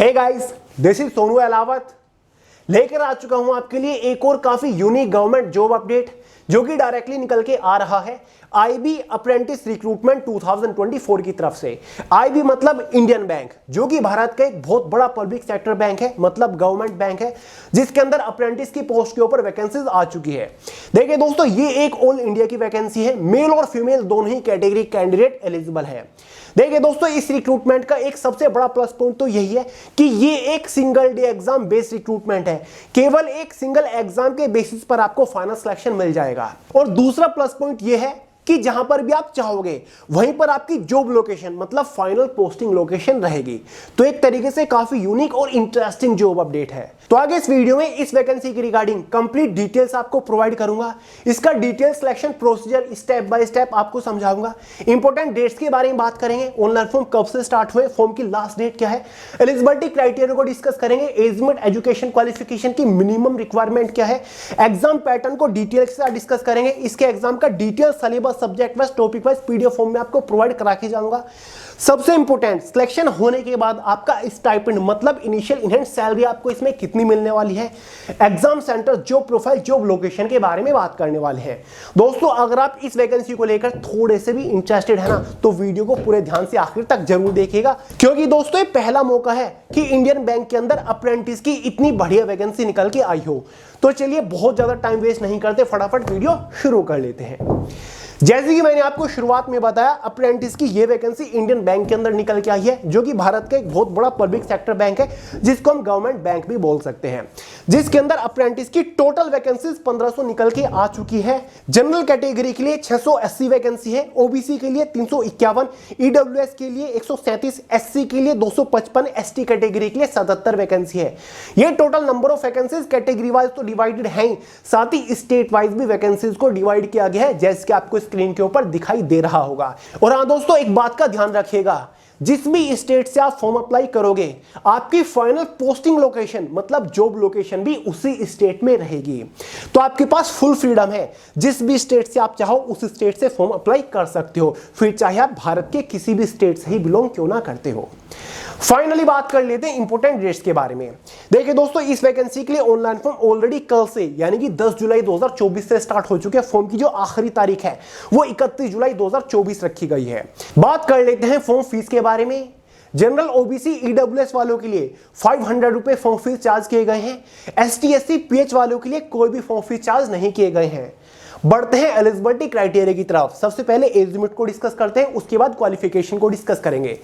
Hey guys, this is Sonu Alawat लेकर आ चुका हूं आपके लिए एक और काफी यूनिक गवर्नमेंट जॉब अपडेट जो कि डायरेक्टली निकल के आ रहा है आईबी अप्रेंटिस रिक्रूटमेंट 2024 की तरफ से। आईबी मतलब इंडियन बैंक, जो कि भारत का एक बहुत बड़ा पब्लिक सेक्टर बैंक है, मतलब गवर्नमेंट बैंक है, जिसके अंदर अप्रेंटिस की पोस्ट के ऊपर वैकेंसीज आ चुकी है। देखिए दोस्तों, ये एक ऑल इंडिया की वैकेंसी है, मेल और फीमेल दोनों ही कैटेगरी कैंडिडेट एलिजिबल है। देखिए दोस्तों, इस रिक्रूटमेंट का एक सबसे बड़ा प्लस पॉइंट तो यही है कि ये एक single day exam based recruitment है। केवल एक सिंगल एग्जाम के बेसिस पर आपको फाइनल सिलेक्शन मिल जाएगा। और दूसरा प्लस पॉइंट ये है कि जहां पर भी आप चाहोगे वहीं पर आपकी जॉब लोकेशन मतलब फाइनल पोस्टिंग लोकेशन रहेगी। तो एक तरीके से काफी यूनिक और इंटरेस्टिंग जॉब अपडेट है। तो आगे इस वीडियो में इस वैकेंसी की रिगार्डिंग कंप्लीट डिटेल्स आपको प्रोवाइड करूंगा। इसका detail selection procedure step by step आपको समझाऊंगा। इंपॉर्टेंट डेट्स के बारे में बात करेंगे, ऑनलाइन फॉर्म कब से स्टार्ट हुए, फॉर्म की लास्ट डेट क्या है, एलिजिबिलिटी क्राइटेरिया को डिस्कस करेंगे, एज लिमिट, एजुकेशन क्वालिफिकेशन की मिनिमम रिक्वायरमेंट क्या है, एग्जाम पैटर्न को डिटेल के साथ डिस्कस करेंगे। इसके एग्जाम का detail syllabus subject wise topic wise PDF form में आपको प्रोवाइड करा के जाऊंगा। सबसे इंपॉर्टेंट, सिलेक्शन होने के बाद आपका स्टाइपेंड मतलब इनिशियल इनहैंड सैलरी आपको इसमें कितनी मिलने वाली है, exam centre, job profile, job location के बारे में बात करने वाले हैं। दोस्तों, अगर आप इस वैकेंसी को लेकर थोड़े से भी इंटरेस्टेड है ना, तो वीडियो को पूरे ध्यान से आखिर तक जरूर देखिएगा, क्योंकि दोस्तों ये पहला मौका है कि इंडियन बैंक के अंदर अप्रेंटिस की इतनी बढ़िया वैकेंसी निकल के आई हो। तो चलिए बहुत ज्यादा टाइम वेस्ट नहीं करते, फटाफट वीडियो शुरू कर लेते हैं। जैसे कि मैंने आपको शुरुआत में बताया, अप्रेंटिस की ये वैकेंसी इंडियन बैंक के अंदर निकल के आई है, जो कि भारत का एक बहुत बड़ा पब्लिक सेक्टर बैंक है, जिसको हम गवर्नमेंट बैंक भी बोल सकते हैं। जिसके अंदर अप्रेंटिस की टोटल वैकेंसीज 1500 निकल के आ चुकी है। जनरल कैटेगरी के लिए 680 वैकेंसी है, ओबीसी के लिए 351, ईडब्ल्यूएस के लिए 137, एससी के लिए 255, एसटी कैटेगरी के लिए 77 वैकेंसी है। ये total number of vacancies category wise तो डिवाइडेड है, साथ ही स्टेट वाइज भी वैकेंसीज को डिवाइड किया गया है, जैसे कि आपको स्क्रीन के ऊपर दिखाई दे रहा होगा। और हां दोस्तों, एक बात का ध्यान रखिएगा, जिस भी स्टेट से आप फॉर्म अप्लाई करोगे, आपकी फाइनल पोस्टिंग लोकेशन मतलब जॉब लोकेशन भी उसी स्टेट में रहेगी। तो आपके पास फुल फ्रीडम है, जिस भी स्टेट से आप चाहो उस स्टेट से फॉर्म अप्लाई कर सकते हो, फिर चाहे आप भारत के किसी भी स्टेट से ही बिलोंग क्यों ना करते हो। फाइनली बात कर लेते हैं इंपोर्टेंट डेट्स के बारे में। देखिए दोस्तों, इस वैकेंसी के लिए ऑनलाइन फॉर्म ऑलरेडी कल से यानी कि 10 जुलाई 2024 से स्टार्ट हो चुके हैं। फॉर्म की जो आखिरी तारीख है वो 31 जुलाई 2024 रखी गई है। बात कर लेते हैं फॉर्म फीस के बारे में। जनरल, ओबीसी, ईडब्ल्यूएस वालों के लिए 500 रुपए फॉर्म फीस चार्ज किए गए हैं। एसटी, एससी, पीएच वालों के लिए कोई भी फॉर्म फीस चार्ज नहीं किए गए हैं। बढ़ते हैं एलिजिबिलिटी क्राइटेरिया की तरफ। सबसे पहले एज लिमिट को डिस्कस करते हैं, उसके बाद क्वालिफिकेशन को डिस्कस करेंगे।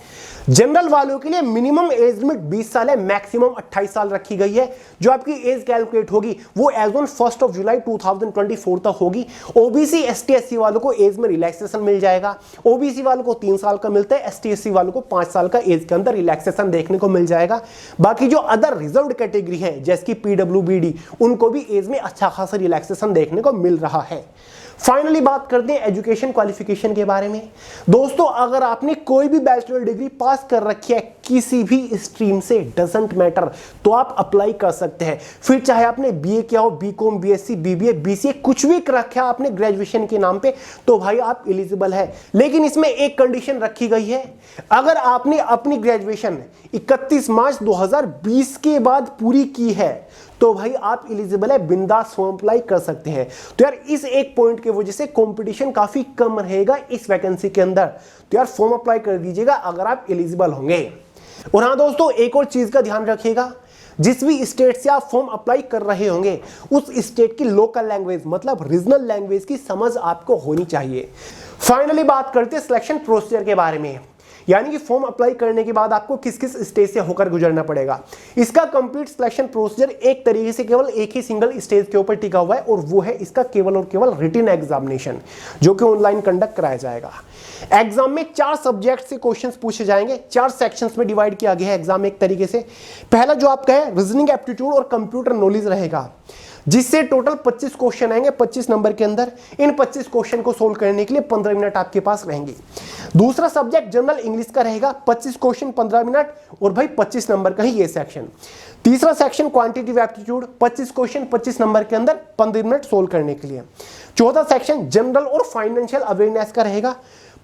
जनरल वालों के लिए मिनिमम एज लिमिट 20 साल है, मैक्सिमम 28 साल रखी गई है। जो आपकी एज कैलकुलेट होगी वो एज ऑन 1 जुलाई 2024 तक होगी। ओबीसी, एसटी, एससी वालों को एज में रिलैक्सेशन मिल जाएगा। ओबीसी वालों को 3 साल का मिलता है, एसटी, एससी वालों को 5 साल का एज के अंदर रिलैक्सेशन देखने को मिल जाएगा। बाकी जो अदर रिजर्व्ड कैटेगरी है जैसे कि पीडब्ल्यूबीडी, उनको भी एज में अच्छा खासा रिलैक्सेशन देखने को मिल रहा है। फाइनली बात करते हैं एजुकेशन क्वालिफिकेशन के बारे में। दोस्तों, अगर आपने कोई भी बैचलर डिग्री पास कर रखी है किसी भी स्ट्रीम से, डजंट मैटर, तो आप अप्लाई कर सकते हैं। फिर चाहे आपने बीए किया हो, बीकॉम, बीएससी, बीबीए, बीसीए, कुछ भी कर रखा है आपने ग्रेजुएशन के नाम पे, तो भाई आप एलिजिबल है। लेकिन इसमें एक कंडीशन रखी गई है, अगर आपने अपनी ग्रेजुएशन 31 मार्च 2020 के बाद पूरी की है तो भाई आप एलिजिबल है, बिंदास फॉर्म अप्लाई कर सकते हैं। तो यार इस एक पॉइंट की वजह से कंपटीशन काफी कम रहेगा इस वैकेंसी के अंदर। तो यार फॉर्म अप्लाई कर दीजिएगा अगर आप एलिजिबल होंगे। और हाँ दोस्तों, एक और चीज का ध्यान रखिएगा, जिस भी स्टेट से आप फॉर्म अप्लाई कर रहे होंगे उस स्टेट की लोकल लैंग्वेज मतलब रीजनल लैंग्वेज की समझ आपको होनी चाहिए। फाइनली बात करते हैं सिलेक्शन प्रोसीजर के बारे में, यानी कि फॉर्म अप्लाई करने के बाद आपको किस किस स्टेज से होकर गुजरना पड़ेगा। इसका कंप्लीट सिलेक्शन प्रोसीजर एक तरीके से केवल एक ही सिंगल स्टेज के ऊपर टिका हुआ है, और वो है इसका केवल और केवल रिटन एग्जामिनेशन, जो कि ऑनलाइन कंडक्ट कराया जाएगा। एग्जाम में 4 सब्जेक्ट से क्वेश्चंस पूछे जाएंगे, 4 सेक्शंस में डिवाइड किया गया है एग्जाम एक तरीके से। पहला जो आपका है रीजनिंग एप्टीट्यूड और कंप्यूटर नॉलेज रहेगा, जिससे टोटल 25 क्वेश्चन आएंगे 25 नंबर के अंदर। इन 25 क्वेश्चन को सोल्व करने के लिए 15 मिनट आपके पास रहेंगे। दूसरा सब्जेक्ट जनरल इंग्लिश का रहेगा, 25 क्वेश्चन 15 मिनट, और भाई 25 नंबर का ही ये सेक्शन। तीसरा section quantitative aptitude, 25 question 25 number के अंदर 15 मिनट सोल्व करने के लिए। चौथा सेक्शन जनरल और फाइनेंशियल अवेयरनेस का रहेगा,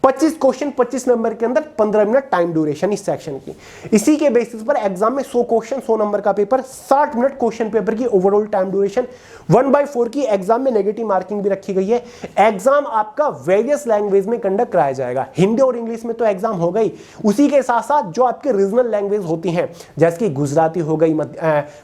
25 क्वेश्चन 25 नंबर के अंदर 15 मिनट टाइम ड्यूरेशन इस सेक्शन की। इसी के बेसिस पर एग्जाम में 100 क्वेश्चन 100 नंबर का पेपर, 60 मिनट क्वेश्चन पेपर की ओवरऑल टाइम ड्यूरेशन, 1/4 की एग्जाम में नेगेटिव मार्किंग भी रखी गई है। एग्जाम आपका वेरियस लैंग्वेज में कंडक्ट कराया जाएगा। हिंदी और इंग्लिश में तो एग्जाम हो गई, उसी के साथ साथ जो आपके रीजनल लैंग्वेज होती हैं जैसे कि गुजराती हो गई,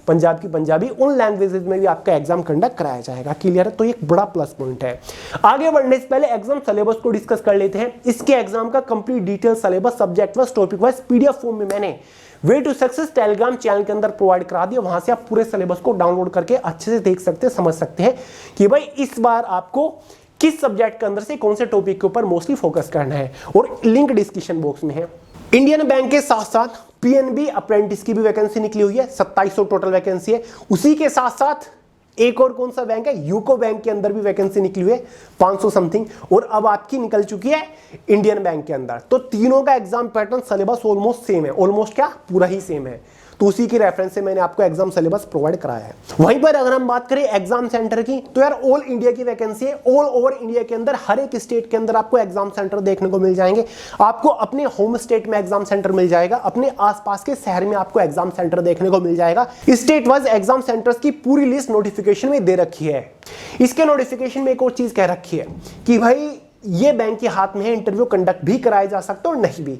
पंजाब की पंजाबी, उन लैंग्वेजेस में भी आपका एग्जाम कंडक्ट कराया जाएगा। क्लियर है? तो एक बड़ा प्लस पॉइंट है। आगे बढ़ने से पहले एग्जाम सिलेबस को डिस्कस कर लेते हैं। इसके एग्जाम का complete detail syllabus subject wise topic wise PDF form में मैंने Way to Success Telegram channel के अंदर प्रोवाइड करा दिया। वहां से आप पूरे सिलेबस को डाउनलोड करके अच्छे से देख सकते हैं, समझ सकते हैं कि भाई इस बार आपको किस सब्जेक्ट के अंदर से कौन से टॉपिक के ऊपर मोस्टली फोकस करना है, और लिंक डिस्क्रिप्शन बॉक्स में है। इंडियन बैंक के साथ साथ पीएनबी अप्रेंटिस की भी वैकेंसी निकली हुई है, 2700 टोटल वैकेंसी है। उसी के साथ साथ एक और कौन सा बैंक है, यूको बैंक के अंदर भी वैकेंसी निकली हुई है 500 समथिंग, और अब आपकी निकल चुकी है इंडियन बैंक के अंदर। तो तीनों का exam pattern syllabus almost same है, ऑलमोस्ट क्या पूरा ही सेम है। तो उसी की रेफरेंस से मैंने आपको एग्जाम सिलेबस प्रोवाइड कराया है। वहीं पर अगर हम बात करें एग्जाम सेंटर की, तो यार ऑल इंडिया की वैकेंसी है। ऑल ओवर इंडिया के अंदर हर एक स्टेट के अंदर आपको एग्जाम सेंटर देखने को मिल जाएंगे। आपको अपने होम स्टेट में एग्जाम सेंटर मिल जाएगा, अपने आसपास के शहर में आपको एग्जाम सेंटर देखने को मिल जाएगा। स्टेट वाइज एग्जाम सेंटर्स की पूरी लिस्ट नोटिफिकेशन में दे रखी है। इसके नोटिफिकेशन में एक और चीज कह रखी है कि भाई ये बैंक के हाथ में है, इंटरव्यू कंडक्ट भी कराया जा सकता है और नहीं भी।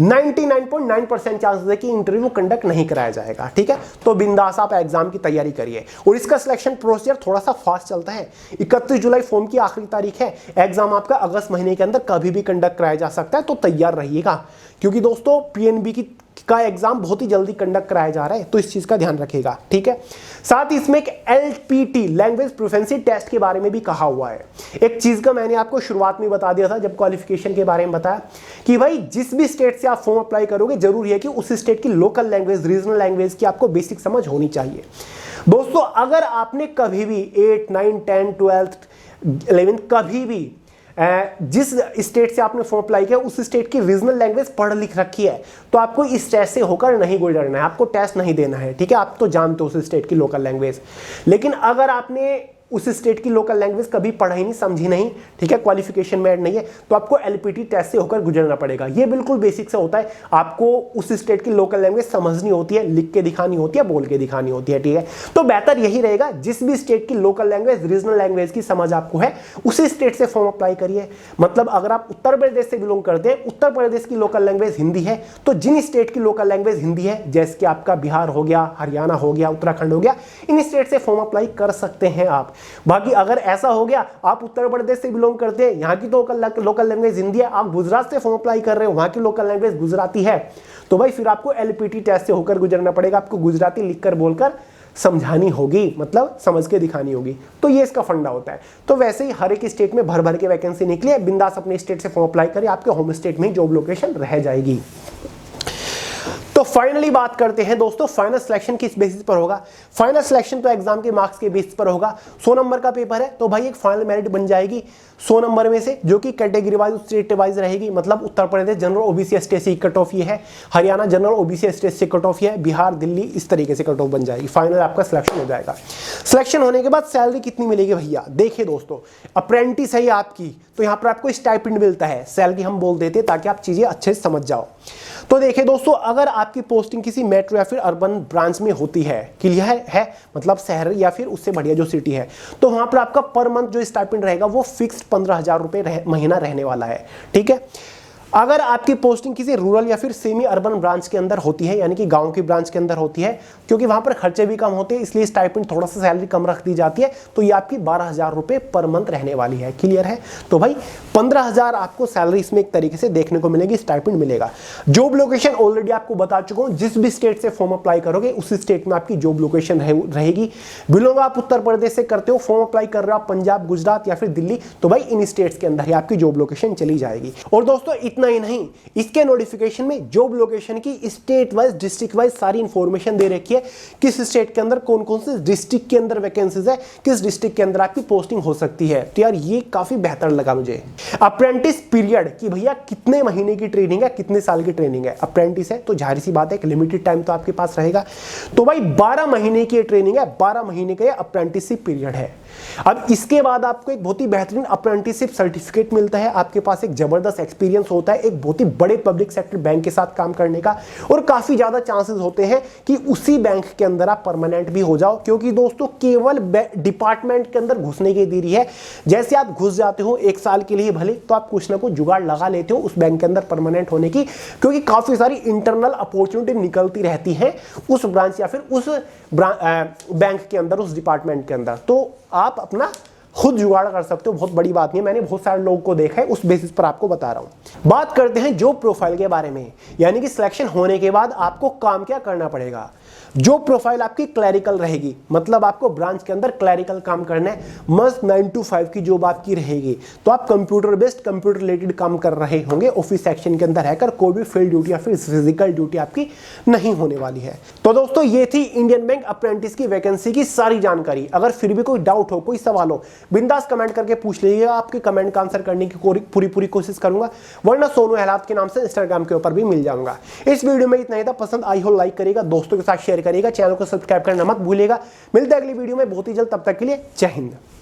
99.9% चांसेस है कि इंटरव्यू कंडक्ट नहीं कराया जाएगा। ठीक है, तो बिंदास आप एग्जाम की तैयारी करिए। और इसका सिलेक्शन प्रोसीजर थोड़ा सा फास्ट चलता है। 31 जुलाई फॉर्म की आखिरी तारीख है। एग्जाम आपका अगस्त महीने के अंदर कभी भी कंडक्ट कराया जा सकता है, तो तैयार रहिएगा, क्योंकि दोस्तों पीएनबी का एग्जाम बहुत ही जल्दी कंडक्ट कराया जा रहा है, तो इस चीज का ध्यान रखिएगा। ठीक है, साथ ही इसमें एक एलपीटी लैंग्वेज प्रोफिशिएंसी टेस्ट के बारे में भी कहा हुआ है। एक चीज का मैंने आपको शुरुआत में बता दिया था जब क्वालिफिकेशन के बारे में बताया कि भाई जिस भी स्टेट से आप फॉर्म अप्लाई करोगे जरूरी है कि उस स्टेट की लोकल लैंग्वेज, रीजनल लैंग्वेज की आपको बेसिक समझ होनी चाहिए। दोस्तों अगर आपने कभी भी 8, 9, 10, 12, 11 कभी भी जिस स्टेट से आपने फॉर्म अप्लाई किया उस स्टेट की रीजनल लैंग्वेज पढ़ लिख रखी है, तो आपको इस टेस्ट से होकर नहीं गुजरना है, आपको टेस्ट नहीं देना है। ठीक है, आप तो जानते हो उस स्टेट की लोकल लैंग्वेज। लेकिन अगर आपने उस स्टेट की लोकल लैंग्वेज कभी पढ़ाई नहीं, समझी नहीं, ठीक है, क्वालिफिकेशन में ऐड नहीं है, तो आपको एलपीटी टेस्ट से होकर गुजरना पड़ेगा। ये बिल्कुल बेसिक से होता है। आपको उस स्टेट की लोकल लैंग्वेज समझनी होती है, लिख के दिखानी होती है, बोल के दिखानी होती है। ठीक है, तो बेहतर यही रहेगा जिस भी स्टेट की लोकल लैंग्वेज, रीजनल लैंग्वेज की समझ आपको है उसी स्टेट से फॉर्म अप्लाई करिए। मतलब अगर आप उत्तर प्रदेश से बिलोंग करते हैं, उत्तर प्रदेश की लोकल लैंग्वेज हिंदी है, तो जिन स्टेट की लोकल लैंग्वेज हिंदी है, जैसे कि आपका बिहार हो गया, हरियाणा हो गया, उत्तराखंड हो गया, इन स्टेट से फॉर्म अप्लाई कर सकते हैं आप। बाकी अगर ऐसा हो गया आप उत्तर प्रदेश से बिलोंग करते हैं, यहाँ की तो लोकल लैंग्वेज हिंदी है, आप गुजरात से फॉर्म अप्लाई कर रहे हो, वहां की लोकल लैंग्वेज गुजराती है, तो भाई फिर आपको एलपीटी टेस्ट से होकर गुजरना पड़ेगा। आपको गुजराती लिखकर बोलकर समझानी होगी, मतलब समझ के दिखानी होगी। तो ये इसका फंडा होता है। तो वैसे ही हर एक स्टेट में भर भर के वैकेंसी निकली है, बिंदास अपने स्टेट से फॉर्म अप्लाई करिए, आपके होम स्टेट में जॉब लोकेशन रह जाएगी। तो फाइनली बात करते हैं दोस्तों, फाइनल सिलेक्शन किस बेसिस पर होगा। फाइनल सिलेक्शन तो एग्जाम के मार्क्स के बेसिस पर होगा। 100 नंबर का पेपर है, तो भाई एक फाइनल मेरिट बन जाएगी 100 नंबर में से, जो कि कैटेगरी वाइज, स्टेट वाइज रहेगी। मतलब Uttar Pradesh general OBC ST से कट ऑफ ये है, हरियाणा जनरल ओबीसी एसटी से कट ऑफ है, बिहार, दिल्ली, इस तरीके से कट ऑफ बन जाएगी। फाइनल आपका सिलेक्शन हो जाएगा। सिलेक्शन होने के बाद सैलरी कितनी मिलेगी भैया, देखिए दोस्तों, अप्रेंटिस है आपकी, तो यहाँ पर आपको स्टाइपेंड मिलता है। सैलरी हम बोल देते हैं ताकि आप चीजें अच्छे से समझ जाओ। तो देखिए दोस्तों, अगर आपकी पोस्टिंग किसी मेट्रो या फिर अर्बन ब्रांच में होती है, क्लियर है, मतलब शहर या फिर उससे बढ़िया जो सिटी है, तो वहां पर आपका पर मंथ जो स्टाइपेंड रहेगा वो फिक्स्ड 15,000 रुपए महीना रहने वाला है। ठीक है, अगर आपकी पोस्टिंग किसी रूरल या फिर सेमी अर्बन ब्रांच के अंदर होती है, यानी कि गांव की ब्रांच के अंदर होती है, क्योंकि वहां पर खर्चे भी कम होते हैं, इसलिए स्टाइपेंड थोड़ा सा सैलरी कम रख दी जाती है, तो ये आपकी 12,000 रुपए पर मंथ रहने वाली है। क्लियर है, तो भाई 15,000 आपको सैलरी इसमें एक तरीके से देखने को मिलेगी, स्टाइपेंड मिलेगा। जॉब लोकेशन ऑलरेडी आपको बता चुका हूं, जिस भी स्टेट से फॉर्म अप्लाई करोगे उसी स्टेट में आपकी जॉब लोकेशन रहेगी। बिलोंग आप उत्तर प्रदेश से करते हो, फॉर्म अप्लाई कर रहे हो आप पंजाब, गुजरात या फिर दिल्ली, तो भाई इन स्टेट्स के अंदर ही आपकी जॉब लोकेशन चली जाएगी। और दोस्तों इतना इतना ही नहीं, इसके नोटिफिकेशन में जॉब लोकेशन की स्टेट वाइज डिस्ट्रिक्ट वाइज सारी इंफॉर्मेशन दे रखी है, किस स्टेट के अंदर कौन कौन से डिस्ट्रिक्ट के अंदर वैकेंसीज है, किस डिस्ट्रिक्ट के अंदर आपकी पोस्टिंग हो सकती है। तो यार ये काफी बेहतर लगा मुझे। अप्रेंटिस पीरियड कि भैया कितने महीने की ट्रेनिंग है, कितने साल की ट्रेनिंग है। अप्रेंटिस है तो जाहिर सी बात है एक लिमिटेड टाइम तो आपके पास रहेगा, तो भाई 12 महीने की ट्रेनिंग है, 12 महीने का अप्रेंटिसशिप पीरियड है। अब इसके बाद आपको एक बहुत ही बेहतरीन अप्रेंटिसशिप सर्टिफिकेट मिलता है, आपके पास एक जबरदस्त एक्सपीरियंस होता है एक बहुत ही बड़े पब्लिक सेक्टर बैंक के साथ काम करने का, और काफी ज्यादा चांसेस होते हैं कि उसी बैंक के अंदर आप परमानेंट भी हो जाओ, क्योंकि दोस्तों केवल डिपार्टमेंट के अंदर घुसने की देरी है। जैसे आप घुस जाते हो 1 साल के लिए भले, तो आप कुछ ना कुछ जुगाड़ लगा लेते हो उस बैंक के अंदर परमानेंट होने की, क्योंकि काफी सारी इंटरनल अपॉर्चुनिटी निकलती रहती है उस ब्रांच या फिर उस बैंक के अंदर, उस डिपार्टमेंट के अंदर। तो आप अपना खुद जुगाड़ कर सकते हो, बहुत बड़ी बात नहीं है, मैंने बहुत सारे लोगों को देखा है, उस बेसिस पर आपको बता रहा हूं। बात करते हैं जॉब प्रोफाइल के बारे में, यानी कि सिलेक्शन होने के बाद आपको काम क्या करना पड़ेगा। जॉब प्रोफाइल आपकी क्लरिकल रहेगी, मतलब आपको ब्रांच के अंदर क्लरिकल काम करना है, मस्त 9 to 5 की जॉब आपकी रहेगी। तो आप कंप्यूटर बेस्ड, कंप्यूटर रिलेटेड काम कर रहे होंगे, ऑफिस सेक्शन के अंदर रहकर, कोई भी फील्ड ड्यूटी या फिर फिजिकल ड्यूटी आपकी नहीं होने वाली है। तो दोस्तों ये थी इंडियन बैंक अप्रेंटिस की वैकेंसी की सारी जानकारी। अगर फिर भी कोई डाउट हो, कोई सवाल हो, बिंदास कमेंट करके पूछ लीजिएगा, आपके कमेंट का आंसर करने की पूरी कोशिश करूंगा, वरना सोनू अहलावत के नाम से इंस्टाग्राम के ऊपर भी मिल जाऊंगा। इस वीडियो में इतना ही था, पसंद आई हो लाइक करिएगा, दोस्तों के साथ शेयर करिएगा, चैनल को सब्सक्राइब करना मत भूलिएगा। मिलते हैं अगली वीडियो में बहुत ही जल्द, तब तक के लिए जय हिंद।